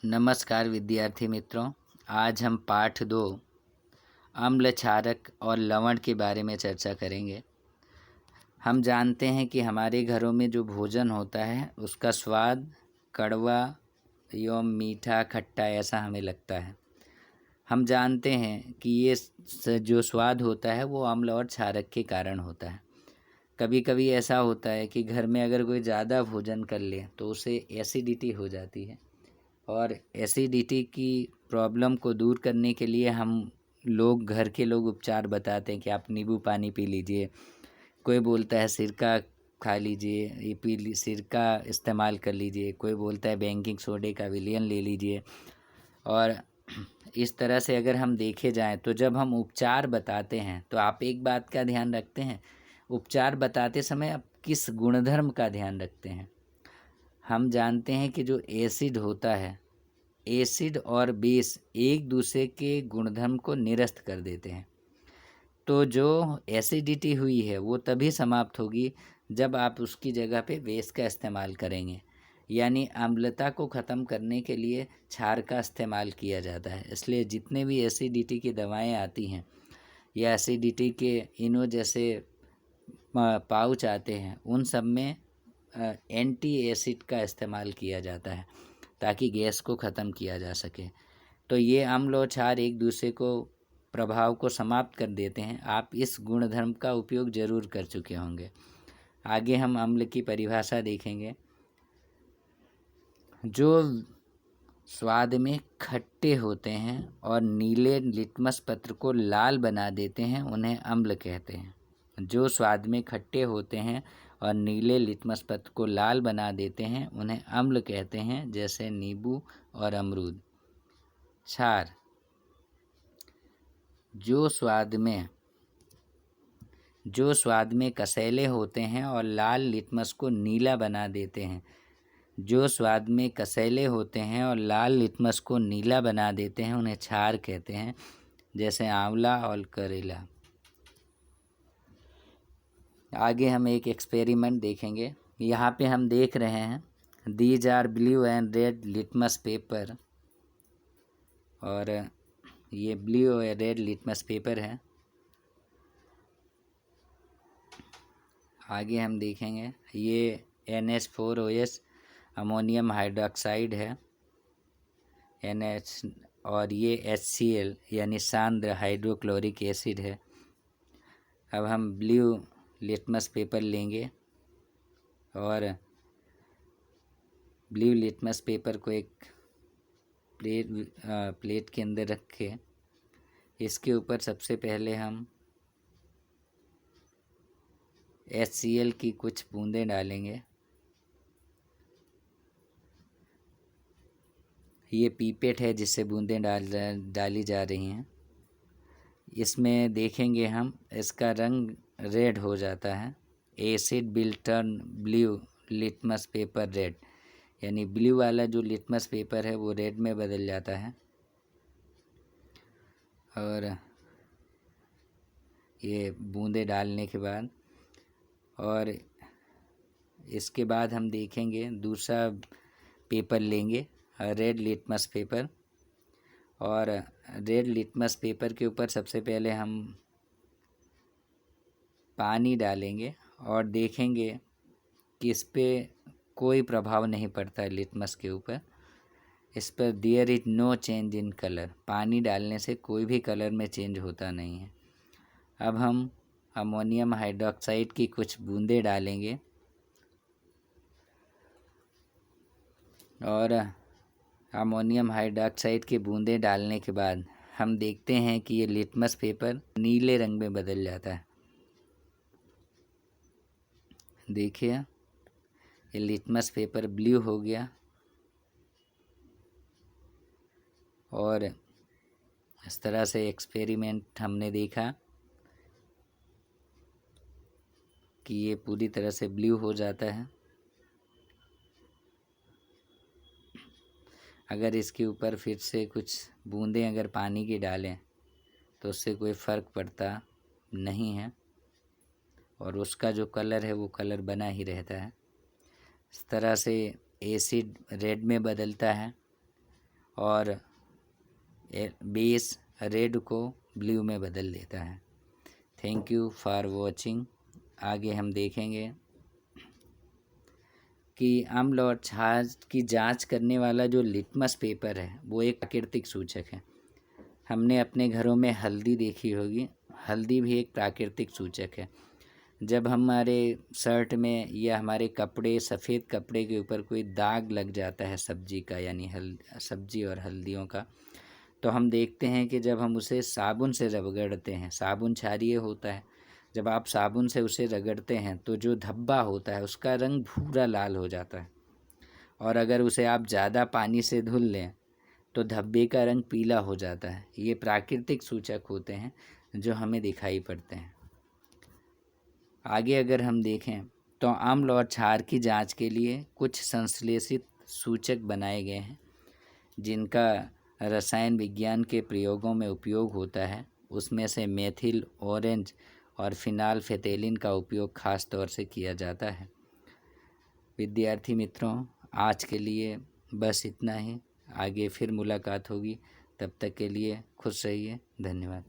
नमस्कार विद्यार्थी मित्रों। आज हम पाठ 2 अम्ल क्षारक और लवण के बारे में चर्चा करेंगे। हम जानते हैं कि हमारे घरों में जो भोजन होता है उसका स्वाद कड़वा एवं मीठा खट्टा ऐसा हमें लगता है। हम जानते हैं कि ये जो स्वाद होता है वो अम्ल और क्षारक के कारण होता है। कभी कभी ऐसा होता है कि घर में अगर कोई ज़्यादा भोजन कर ले तो उसे एसिडिटी हो जाती है, और एसिडिटी की प्रॉब्लम को दूर करने के लिए घर के लोग उपचार बताते हैं कि आप नींबू पानी पी लीजिए। कोई बोलता है सिरका खा लीजिए, सिरका इस्तेमाल कर लीजिए। कोई बोलता है बेकिंग सोडे का विलयन ले लीजिए। और इस तरह से अगर हम देखे जाएं तो जब हम उपचार बताते हैं तो आप एक बात का ध्यान रखते हैं, उपचार बताते समय आप किस गुणधर्म का ध्यान रखते हैं। हम जानते हैं कि जो एसिड होता है, एसिड और बेस एक दूसरे के गुणधर्म को निरस्त कर देते हैं। तो जो एसिडिटी हुई है वो तभी समाप्त होगी जब आप उसकी जगह पे बेस का इस्तेमाल करेंगे, यानी अम्लता को ख़त्म करने के लिए क्षार का इस्तेमाल किया जाता है। इसलिए जितने भी एसिडिटी की दवाएं आती हैं या एसिडिटी के इनो जैसे पाउच आते हैं, उन सब में एंटी एसिड का इस्तेमाल किया जाता है ताकि गैस को ख़त्म किया जा सके। तो ये अम्ल और क्षार एक दूसरे को प्रभाव को समाप्त कर देते हैं। आप इस गुणधर्म का उपयोग ज़रूर कर चुके होंगे। आगे हम अम्ल की परिभाषा देखेंगे। जो स्वाद में खट्टे होते हैं और नीले लिटमस पत्र को लाल बना देते हैं उन्हें अम्ल कहते हैं। जो स्वाद में खट्टे होते हैं और नीले लिटमस पत्र को लाल बना देते हैं उन्हें अम्ल कहते हैं, जैसे नींबू और अमरूद। क्षार जो स्वाद में कसैले होते हैं और लाल लिटमस को नीला बना देते हैं। जो स्वाद में कसैले होते हैं और लाल लिटमस को नीला बना देते हैं उन्हें क्षार कहते हैं, जैसे आंवला और करेला। आगे हम एक एक्सपेरिमेंट देखेंगे। यहाँ पे हम देख रहे हैं these are blue and red litmus paper, और ये ब्लू और रेड लिटमस पेपर है। आगे हम देखेंगे ये NH4OS अमोनियम हाइड्रोक्साइड है, NH, और ये HCl यानी सांद्र हाइड्रोक्लोरिक एसिड है। अब हम ब्लू लिटमस पेपर लेंगे और ब्लू लिटमस पेपर को एक प्लेट के अंदर रख के इसके ऊपर सबसे पहले हम HCl की कुछ बूंदें डालेंगे। ये पीपेट है जिससे बूंदें डाली जा रही हैं। इसमें देखेंगे हम इसका रंग रेड हो जाता है। Acid will turn blue litmus paper red, यानी ब्लू वाला जो लिटमस पेपर है वो रेड में बदल जाता है। और ये बूंदें डालने के बाद, और इसके बाद हम देखेंगे दूसरा पेपर लेंगे, रेड लिटमस पेपर, और रेड लिटमस पेपर के ऊपर सबसे पहले हम पानी डालेंगे और देखेंगे कि इस पर कोई प्रभाव नहीं पड़ता है लिटमस के ऊपर। इस पर there is no change in colour, पानी डालने से कोई भी कलर में चेंज होता नहीं है। अब हम अमोनियम हाइड्रोक्साइड की कुछ बूंदें डालेंगे और अमोनियम हाइड्रोक्साइड की बूंदें डालने के बाद हम देखते हैं कि ये लिटमस पेपर नीले रंग में बदल जाता है। देखिए ये लिटमस पेपर ब्लू हो गया, और इस तरह से एक्सपेरिमेंट हमने देखा कि ये पूरी तरह से ब्लू हो जाता है। अगर इसके ऊपर फिर से कुछ बूंदें अगर पानी की डालें तो उससे कोई फ़र्क पड़ता नहीं है, और उसका जो कलर है वो कलर बना ही रहता है। इस तरह से एसिड रेड में बदलता है और बेस रेड को ब्लू में बदल देता है। Thank you for watching. आगे हम देखेंगे कि अम्ल और क्षार की जांच करने वाला जो लिटमस पेपर है वो एक प्राकृतिक सूचक है। हमने अपने घरों में हल्दी देखी होगी, हल्दी भी एक प्राकृतिक सूचक है। जब हमारे शर्ट में या हमारे कपड़े, सफ़ेद कपड़े के ऊपर कोई दाग लग जाता है सब्जी का, यानी सब्जी और हल्दियों का, तो हम देखते हैं कि जब हम उसे साबुन से रगड़ते हैं, साबुन क्षारीय होता है, जब आप साबुन से उसे रगड़ते हैं तो जो धब्बा होता है उसका रंग भूरा लाल हो जाता है। और अगर उसे आप ज़्यादा पानी से धुल लें तो धब्बे का रंग पीला हो जाता है। ये प्राकृतिक सूचक होते हैं जो हमें दिखाई पड़ते हैं। आगे अगर हम देखें तो अम्ल और क्षार की जांच के लिए कुछ संश्लेषित सूचक बनाए गए हैं जिनका रसायन विज्ञान के प्रयोगों में उपयोग होता है। उसमें से मेथिल, ऑरेंज और फिनाल्फेथैलिन का उपयोग खास तौर से किया जाता है। विद्यार्थी मित्रों, आज के लिए बस इतना ही। आगे फिर मुलाकात होगी, तब तक के लिए खुश रहिए। धन्यवाद।